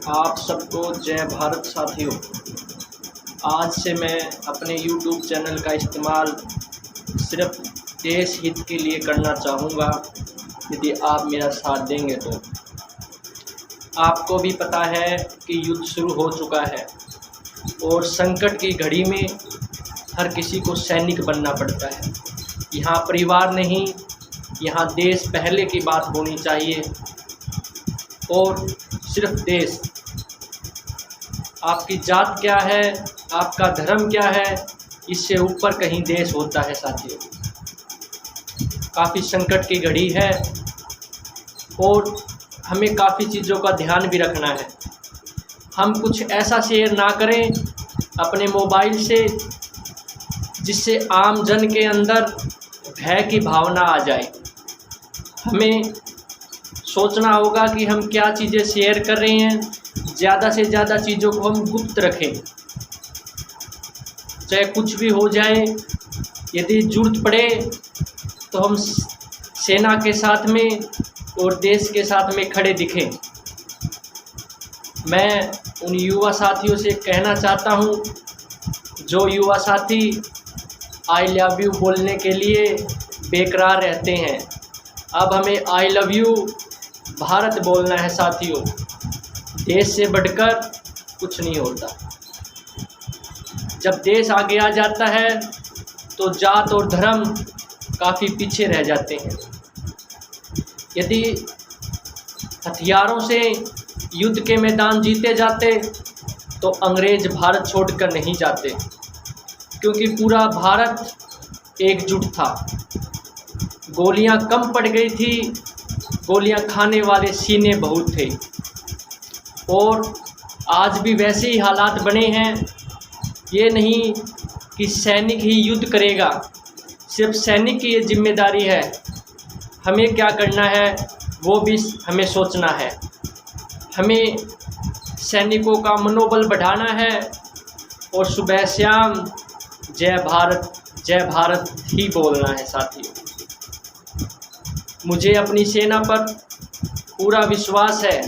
आप सबको जय भारत साथियों। आज से मैं अपने YouTube चैनल का इस्तेमाल सिर्फ देश हित के लिए करना चाहूँगा, यदि आप मेरा साथ देंगे तो। आपको भी पता है कि युद्ध शुरू हो चुका है और संकट की घड़ी में हर किसी को सैनिक बनना पड़ता है। यहाँ परिवार नहीं, यहाँ देश पहले की बात होनी चाहिए और सिर्फ देश। आपकी जात क्या है, आपका धर्म क्या है, इससे ऊपर कहीं देश होता है साथियों। काफ़ी संकट की घड़ी है और हमें काफ़ी चीज़ों का ध्यान भी रखना है। हम कुछ ऐसा शेयर ना करें अपने मोबाइल से जिससे आम जन के अंदर भय की भावना आ जाए। हमें सोचना होगा कि हम क्या चीज़ें शेयर कर रहे हैं। ज़्यादा से ज़्यादा चीज़ों को हम गुप्त रखें, चाहे कुछ भी हो जाए। यदि ज़रूरत पड़े तो हम सेना के साथ में और देश के साथ में खड़े दिखें। मैं उन युवा साथियों से कहना चाहता हूं, जो युवा साथी आई लव यू बोलने के लिए बेकरार रहते हैं। अब हमें आई लव यू भारत बोलना है साथियों। देश से बढ़कर कुछ नहीं होता। जब देश आगे आ जाता है तो जात और धर्म काफ़ी पीछे रह जाते हैं। यदि हथियारों से युद्ध के मैदान जीते जाते तो अंग्रेज भारत छोड़कर नहीं जाते, क्योंकि पूरा भारत एकजुट था। गोलियां कम पड़ गई थी, गोलियां खाने वाले सीने बहुत थे और आज भी वैसे ही हालात बने हैं। ये नहीं कि सैनिक ही युद्ध करेगा, सिर्फ सैनिक की ये जिम्मेदारी है। हमें क्या करना है वो भी हमें सोचना है। हमें सैनिकों का मनोबल बढ़ाना है और सुबह शाम जय भारत ही बोलना है साथियों। मुझे अपनी सेना पर पूरा विश्वास है,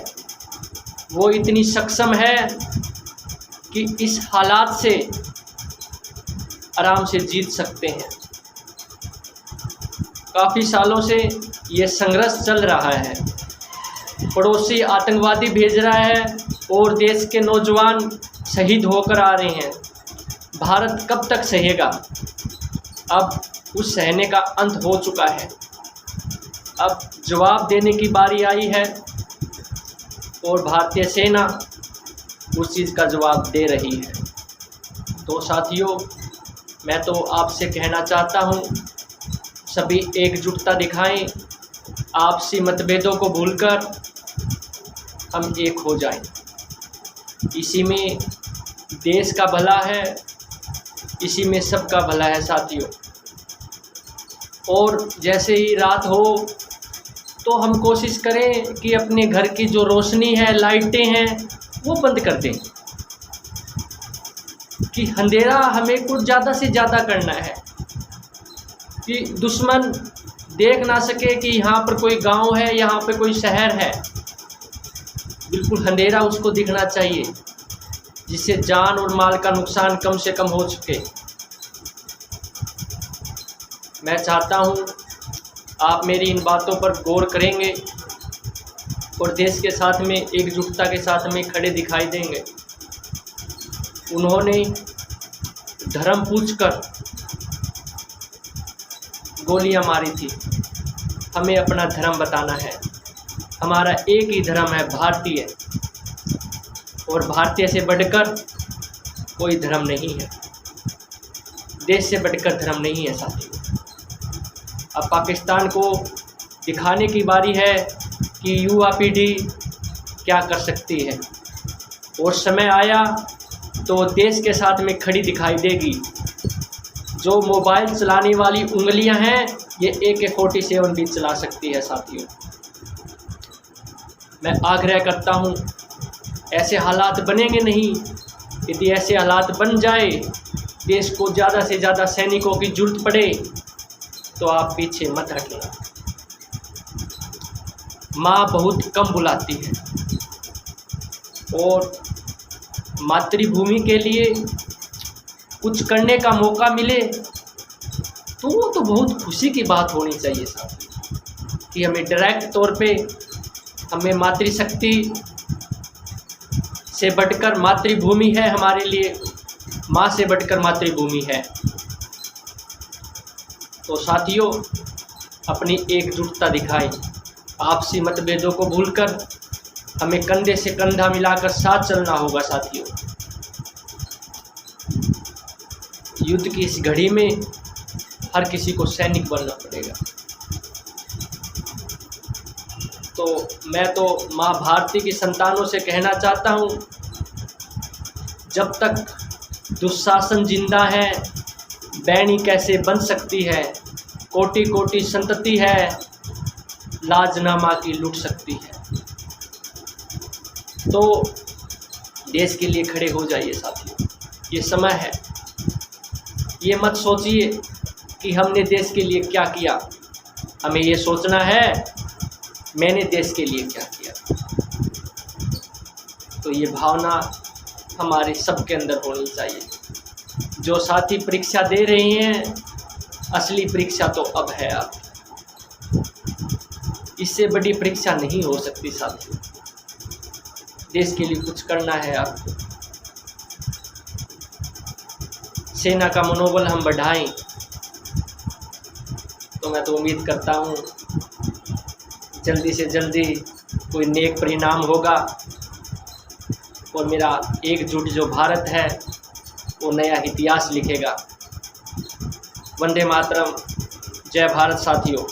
वो इतनी सक्षम है कि इस हालात से आराम से जीत सकते हैं। काफ़ी सालों से ये संघर्ष चल रहा है। पड़ोसी आतंकवादी भेज रहा है और देश के नौजवान शहीद होकर आ रहे हैं। भारत कब तक सहेगा? अब उस सहने का अंत हो चुका है। अब जवाब देने की बारी आई है और भारतीय सेना उस चीज़ का जवाब दे रही है। तो साथियों, मैं तो आपसे कहना चाहता हूँ, सभी एकजुटता दिखाएं, आपसी मतभेदों को भूलकर हम एक हो जाएं। इसी में देश का भला है, इसी में सबका भला है साथियों। और जैसे ही रात हो तो हम कोशिश करें कि अपने घर की जो रोशनी है, लाइटें हैं, वो बंद कर दें, कि अंधेरा हमें कुछ ज़्यादा से ज़्यादा करना है, कि दुश्मन देख ना सके कि यहाँ पर कोई गांव है, यहाँ पर कोई शहर है। बिल्कुल अंधेरा उसको दिखना चाहिए, जिससे जान और माल का नुकसान कम से कम हो सके। मैं चाहता हूँ आप मेरी इन बातों पर गौर करेंगे और देश के साथ में एकजुटता के साथ में खड़े दिखाई देंगे। उन्होंने धर्म पूछकर गोलियां मारी थी, हमें अपना धर्म बताना है। हमारा एक ही धर्म है, भारतीय, और भारतीय से बढ़कर कोई धर्म नहीं है, देश से बढ़कर धर्म नहीं है साथियों। अब पाकिस्तान को दिखाने की बारी है कि युवा पीढ़ी क्या कर सकती है, और समय आया तो देश के साथ में खड़ी दिखाई देगी। जो मोबाइल चलाने वाली उंगलियां हैं, ये AK-47 भी चला सकती है साथियों। मैं आग्रह करता हूं, ऐसे हालात बनेंगे नहीं। यदि ऐसे हालात बन जाए, देश को ज़्यादा से ज़्यादा सैनिकों की जरूरत पड़े, तो आप पीछे मत हटना। माँ बहुत कम बुलाती है, और मातृभूमि के लिए कुछ करने का मौका मिले तो वो तो बहुत खुशी की बात होनी चाहिए साथियों, कि हमें डायरेक्ट तौर पे हमें मातृशक्ति से बढ़कर मातृभूमि है, हमारे लिए माँ से बढ़कर मातृभूमि है। तो साथियों, अपनी एकजुटता दिखाएं, आपसी मतभेदों को भूलकर हमें कंधे से कंधा मिलाकर साथ चलना होगा साथियों। युद्ध की इस घड़ी में हर किसी को सैनिक बनना पड़ेगा। तो मैं तो माँ भारती की संतानों से कहना चाहता हूँ, जब तक दुशासन जिंदा है बैणी कैसे बन सकती है, कोटि कोटि संतति है लाज ना माँ की लूट सकती है। तो देश के लिए खड़े हो जाइए साथियों, ये समय है। ये मत सोचिए कि हमने देश के लिए क्या किया, हमें ये सोचना है मैंने देश के लिए क्या किया। तो ये भावना हमारे सबके अंदर होनी चाहिए। जो साथी परीक्षा दे रहे हैं, असली परीक्षा तो अब है आपकी, इससे बड़ी परीक्षा नहीं हो सकती साथियों। देश के लिए कुछ करना है आपको। सेना का मनोबल हम बढ़ाएं तो मैं तो उम्मीद करता हूँ जल्दी से जल्दी कोई नेक परिणाम होगा और मेरा एकजुट जो भारत है वो नया इतिहास लिखेगा। वंदे मातरम, जय भारत साथियों।